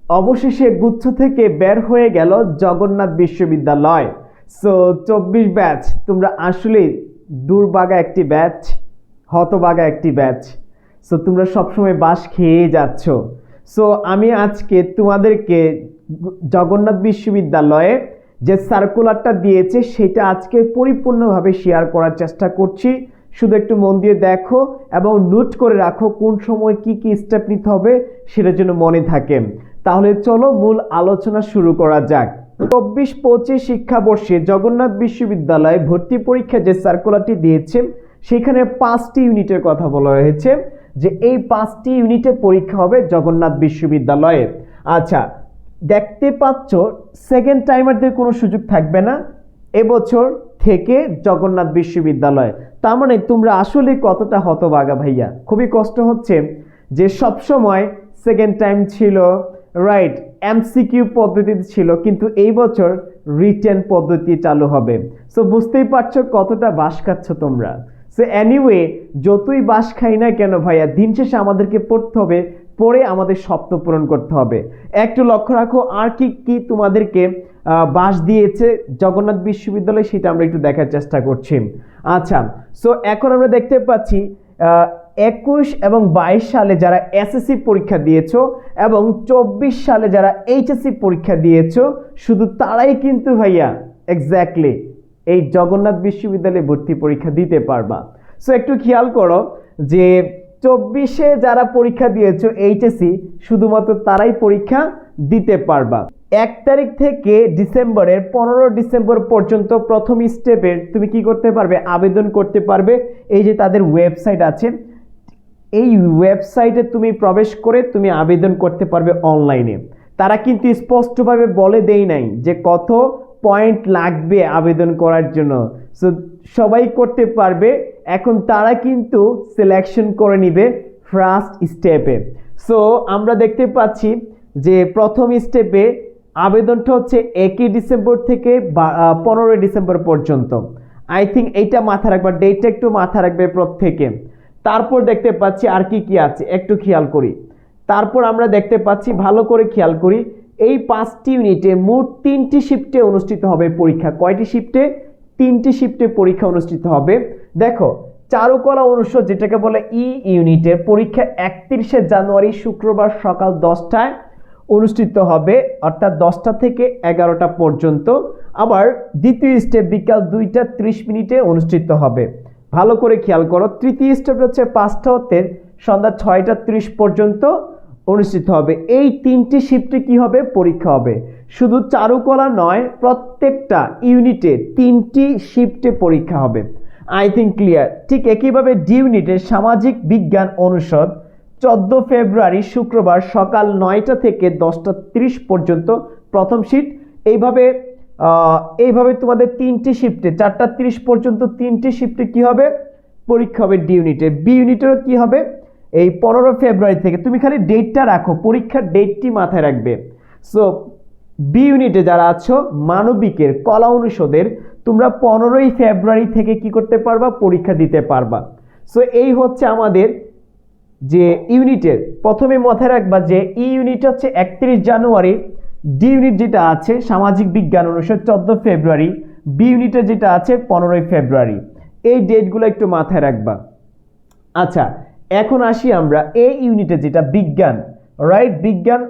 অবশেষে গুচ্ছ থেকে বের হয়ে গেল জগন্নাথ বিশ্ববিদ্যালয়। সো 24 ব্যাচ, তোমরা আসলে দুর্ভাগা একটি ব্যাচ, হতভাগা একটি ব্যাচ। সো তোমরা সবসময় বাস খেয়ে যাচ্ছ। সো আমি আজকে তোমাদেরকে জগন্নাথ বিশ্ববিদ্যালয়ে যে সার্কুলারটা দিয়েছে সেটা আজকে পরিপূর্ণভাবে শেয়ার করার চেষ্টা করছি। শুধু একটু মন দিয়ে দেখো এবং নোট করে রাখো কোন সময় কি কি স্টেপ নিতে হবে সেটা যেন মনে থাকে। তাহলে চলো মূল আলোচনা শুরু করা যাক। 24-25 শিক্ষাবর্ষে জগন্নাথ বিশ্ববিদ্যালয়ে ভর্তি পরীক্ষা যে সার্কুলারটি দিয়েছে সেখানে 5টি ইউনিটের কথা বলা হয়েছে যে এই 5টি ইউনিটে পরীক্ষা হবে জগন্নাথ বিশ্ববিদ্যালয়ে। আচ্ছা, দেখতে পাচ্ছ সেকেন্ড টাইমারদের কোনো সুযোগ থাকবে না এবছর থেকে জগন্নাথ বিশ্ববিদ্যালয়। তার মানে তোমরা আসলে কতটা হতভাগা ভাইয়া, খুবই কষ্ট হচ্ছে যে সবসময় সেকেন্ড টাইম ছিল, রাইট, এমসিকিউ পদ্ধতিতে ছিল, কিন্তু এই বছর রিটেন পদ্ধতি চালু হবে। সো বুঝতেই পারছো কতটা বাস খাচ্ছ তোমরা। সো এনিওয়ে, যতই বাস খাই না কেন ভাইয়া, দিন শেষে আমাদেরকে পড়তে হবে, পড়ে আমাদের স্বপ্ন পূরণ করতে হবে। একটু লক্ষ্য রাখো আর কি কি তোমাদেরকে বাস দিয়েছে জগন্নাথ বিশ্ববিদ্যালয়, সেটা আমরা একটু দেখার চেষ্টা করছি। আচ্ছা, সো এখন আমরা দেখতে পাচ্ছি 21 এবং 22 সালে যারা এসএসসি পরীক্ষা দিয়েছো এবং 24 সালে যারা এইচএসসি পরীক্ষা দিয়েছো, শুধু তারাই কিন্তু ভাইয়া এক্স্যাক্টলি এই জগন্নাথ বিশ্ববিদ্যালয়ে ভর্তি পরীক্ষা দিতে পারবা। সো একটু খেয়াল করো যে 24-এ যারা পরীক্ষা দিয়েছো এইচএসসি, শুধুমাত্র তারাই পরীক্ষা দিতে পারবা। 1 তারিখ থেকে ডিসেম্বরের 15 ডিসেম্বর পর্যন্ত প্রথম স্টেপের তুমি কি করতে পারবে, আবেদন করতে পারবে। এই যে তাদের ওয়েবসাইট আছে, এই ওয়েবসাইটে তুমি প্রবেশ করে তুমি আবেদন করতে পারবে অনলাইনে। তারা কিন্তু স্পষ্টভাবে বলে দেয় নাই যে কত পয়েন্ট লাগবে আবেদন করার জন্য। সো সবাই করতে পারবে। এখন তারা কিন্তু সিলেকশন করে নিবে ফার্স্ট স্টেপে। সো আমরা দেখতে পাচ্ছি যে প্রথম স্টেপে আবেদনটা হচ্ছে 1 ডিসেম্বর থেকে 15 ডিসেম্বর পর্যন্ত। আই থিঙ্ক এইটা মাথা রাখবা, ডেটটা একটু মাথা রাখবে প্রত্যেকে। তারপর দেখতে পাচ্ছি আর কি কি আছে একটু খেয়াল করি। তারপর আমরা দেখতে পাচ্ছি, ভালো করে খেয়াল করি, এই 5টি ইউনিটে মোট 3টি শিফটে অনুষ্ঠিত হবে পরীক্ষা। কয়টি শিফটে? 3টি শিফটে পরীক্ষা অনুষ্ঠিত হবে। দেখো, চারুকলা অনুষদ যেটাকে বলে ই ইউনিটের পরীক্ষা 31 জানুয়ারি শুক্রবার সকাল 10টায় অনুষ্ঠিত হবে, অর্থাৎ 10টা থেকে 11টা পর্যন্ত। আবার দ্বিতীয় স্টেপ বিকাল 2:30 অনুষ্ঠিত হবে। ভালো করে খেয়াল করো। তৃতীয় স্টেপ হচ্ছে 5টা হতে সন্ধ্যা 6:30 পর্যন্ত অনুষ্ঠিত হবে। এই 3টি শিফটে কি হবে, পরীক্ষা হবে। শুধু চারুকলা নয়, প্রত্যেকটা ইউনিটে 3টি শিফটে পরীক্ষা হবে। I think clear. ঠিক একইভাবে ডি ইউনিটের সামাজিক বিজ্ঞান অনুষদ 14 ফেব্রুয়ারি শুক্রবার সকাল 9টা থেকে 10:30 পর্যন্ত প্রথম শিফট। এইভাবে তোমাদের 3টি শিফটে 4:30 পর্যন্ত 3টি শিফটে কি হবে, পরীক্ষা হবে ডি ইউনিটে। বি ইউনিটেরও কি হবে, এই 15 ফেব্রুয়ারি থেকে। তুমি খালি ডেটটা রাখো, পরীক্ষার ডেটটি মাথায় রাখবে। সো বি ইউনিটে যারা আছো মানবিকের কলা অনুষদের, তোমরা 15 ফেব্রুয়ারি থেকে কি করতে পারবা, পরীক্ষা দিতে পারবা। সো এই হচ্ছে আমাদের যে ইউনিটের। প্রথমে মাথায় রাখবা যে ই ইউনিট হচ্ছে 31 জানুয়ারি, ডি ইউনিট যেটা আছে সামাজিক বিজ্ঞান অনুষদ 14 ফেব্রুয়ারি, বি ইউনিটে যেটা আছে 15 ফেব্রুয়ারি। এই ডেটগুলো একটু মাথায় রাখবা। আচ্ছা, এখন আসি আমরা এই ইউনিটে যেটা বিজ্ঞান, রাইট, বিজ্ঞান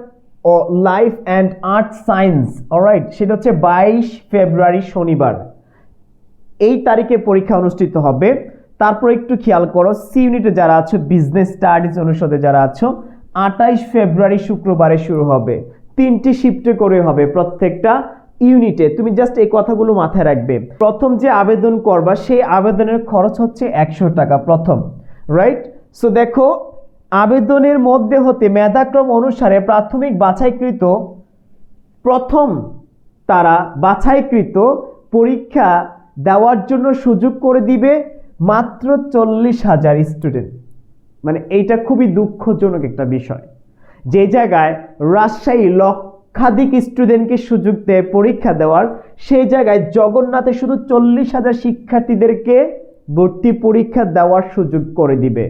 ও life and art science, alright, সেটা হচ্ছে 22 ফেব্রুয়ারি শনিবার এই তারিখে পরীক্ষা অনুষ্ঠিত হবে। তারপর একটু খেয়াল করো, সি ইউনিটে যারা আছো বিজনেস স্টাডিজ অনুষদে যারা আছো 28 ফেব্রুয়ারি শুক্রবারে শুরু হবে। 3টি শিফটে করে হবে প্রত্যেকটা ইউনিটে। তুমি জাস্ট এই কথাগুলো মাথায় রাখবে। প্রথম যে আবেদন করবা সেই আবেদনের খরচ হচ্ছে 100 টাকা প্রথম, রাইট। সো দেখো, আবেদনের মধ্যে হতে মেধাক্রম অনুসারে প্রাথমিক বাছাইকৃত প্রথম তারা বাছাইকৃত পরীক্ষা দেওয়ার জন্য সুযোগ করে দিবে মাত্র 40,000 স্টুডেন্ট। মানে এইটা খুবই দুঃখজনক একটা বিষয়। যে জায়গায় রাজশাহী লক্ষাধিক স্টুডেন্টকে সুযোগ দেয় পরীক্ষা দেওয়ার, সেই জায়গায় জগন্নাথে শুধু 40,000 শিক্ষার্থীদেরকে ভর্তি পরীক্ষা দেওয়ার সুযোগ করে দিবে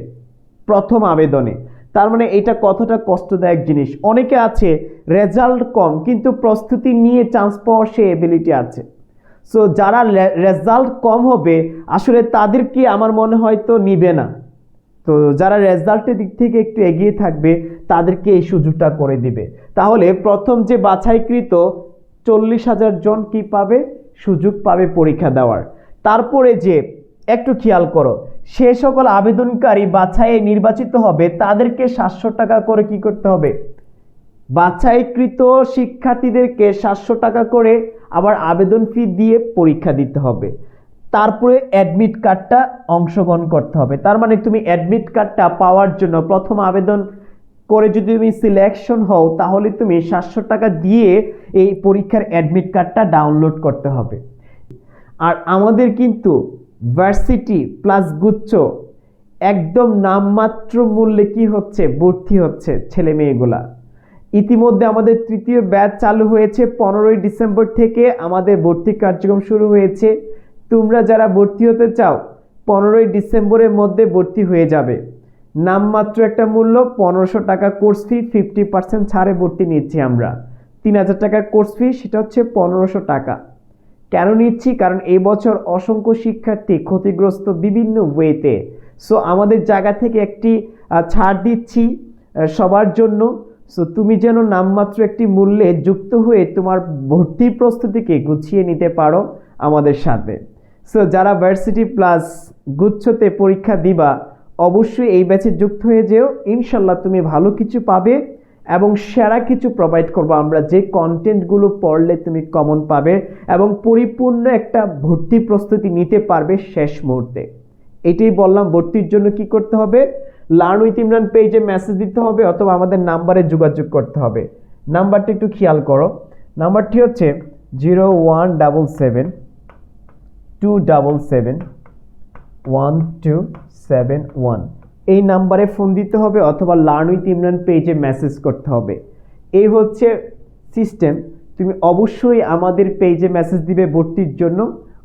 প্রথম আবেদনে। তার মানে এটা কতটা কষ্টদায়ক জিনিস। অনেকে আছে রেজাল্ট কম কিন্তু প্রস্তুতি নিয়ে চান্স পাওয়ার সে এবিলিটি আছে। সো যারা রেজাল্ট কম হবে আসলে তাদেরকে আমার মনে হয় তো নিবে না। তো যারা রেজাল্টের দিক থেকে একটু এগিয়ে থাকবে তাদেরকে এই সুযোগটা করে দিবে। তাহলে প্রথম যে বাছাইকৃত 40,000 জন কি পাবে, সুযোগ পাবে পরীক্ষা দেওয়ার। তারপরে যে একটু খেয়াল করো, সে সকল আবেদনকারী বাছাইয়ে নির্বাচিত হবে তাদেরকে 700 টাকা করে কি করতে হবে, বাছাইকৃত শিক্ষার্থীদেরকে 700 টাকা করে আবার আবেদন ফি দিয়ে পরীক্ষা দিতে হবে। তারপরে অ্যাডমিট কার্ডটা অংশগ্রহণ করতে হবে। তার মানে তুমি অ্যাডমিট কার্ডটা পাওয়ার জন্য প্রথম আবেদন করে যদি তুমি সিলেকশন হও তাহলে তুমি 700 টাকা দিয়ে এই পরীক্ষার অ্যাডমিট কার্ডটা ডাউনলোড করতে হবে। আর আমাদের কিন্তু ভার্সিটি প্লাস গুচ্ছ একদম নামমাত্র মূল্যে কি হচ্ছে, ভর্তি হচ্ছে ছেলে মেয়েগুলা। ইতিমধ্যে আমাদের তৃতীয় ব্যাচ চালু হয়েছে, 15ই ডিসেম্বর থেকে আমাদের ভর্তি কার্যক্রম শুরু হয়েছে। তোমরা যারা ভর্তি হতে চাও 15ই ডিসেম্বরের মধ্যে ভর্তি হয়ে যাবে। নামমাত্র একটা মূল্য 1500 টাকা কোর্স ফি, 50% ছাড়ে ভর্তি নিচ্ছি আমরা। 3000 টাকার কোর্স ফি, সেটা হচ্ছে 1500 টাকা। কেন নিচ্ছি, কারণ এই বছর অসংখ্য শিক্ষার্থী ক্ষতিগ্রস্ত বিভিন্ন ওয়েতে। সো আমাদের জায়গা থেকে একটি ছাড় দিচ্ছি সবার জন্য। সো তুমি যেন নামমাত্র একটি মূল্যে যুক্ত হয়ে তোমার ভর্তি প্রস্তুতিকে গুছিয়ে নিতে পারো আমাদের সাথে। সো যারা ভার্সিটি প্লাস গুচ্ছতে পরীক্ষা দিবা অবশ্যই এই ব্যাচে যুক্ত হয়ে যেও। ইনশাল্লাহ তুমি ভালো কিছু পাবে এবং সেরা কিছু প্রোভাইড করবো আমরা। যে কন্টেন্টগুলো পড়লে তুমি কমন পাবে এবং পরিপূর্ণ একটা ভর্তি প্রস্তুতি নিতে পারবে শেষ মুহূর্তে। এটাই বললাম। ভর্তির জন্য কি করতে হবে, লার্ন উইথ ইমরান পেজে মেসেজ দিতে হবে অথবা আমাদের নাম্বারে যোগাযোগ করতে হবে। নাম্বারটা একটু খেয়াল করো, নাম্বারটি হচ্ছে 0177277171। এই নাম্বারে ফোন দিতে হবে অথবা লার্ন উইথ ইমরান পেজে মেসেজ করতে হবে। এই হচ্ছে সিস্টেম। তুমি অবশ্যই আমাদের পেজে মেসেজ দিবে ভর্তির জন্য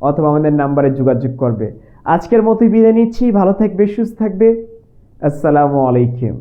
অথবা আমাদের নাম্বারে যোগাযোগ করবে। আজকের মতো বিদায় নিচ্ছি। ভালো থাকবে, সুস্থ থাকবে। আসসালামু আলাইকুম।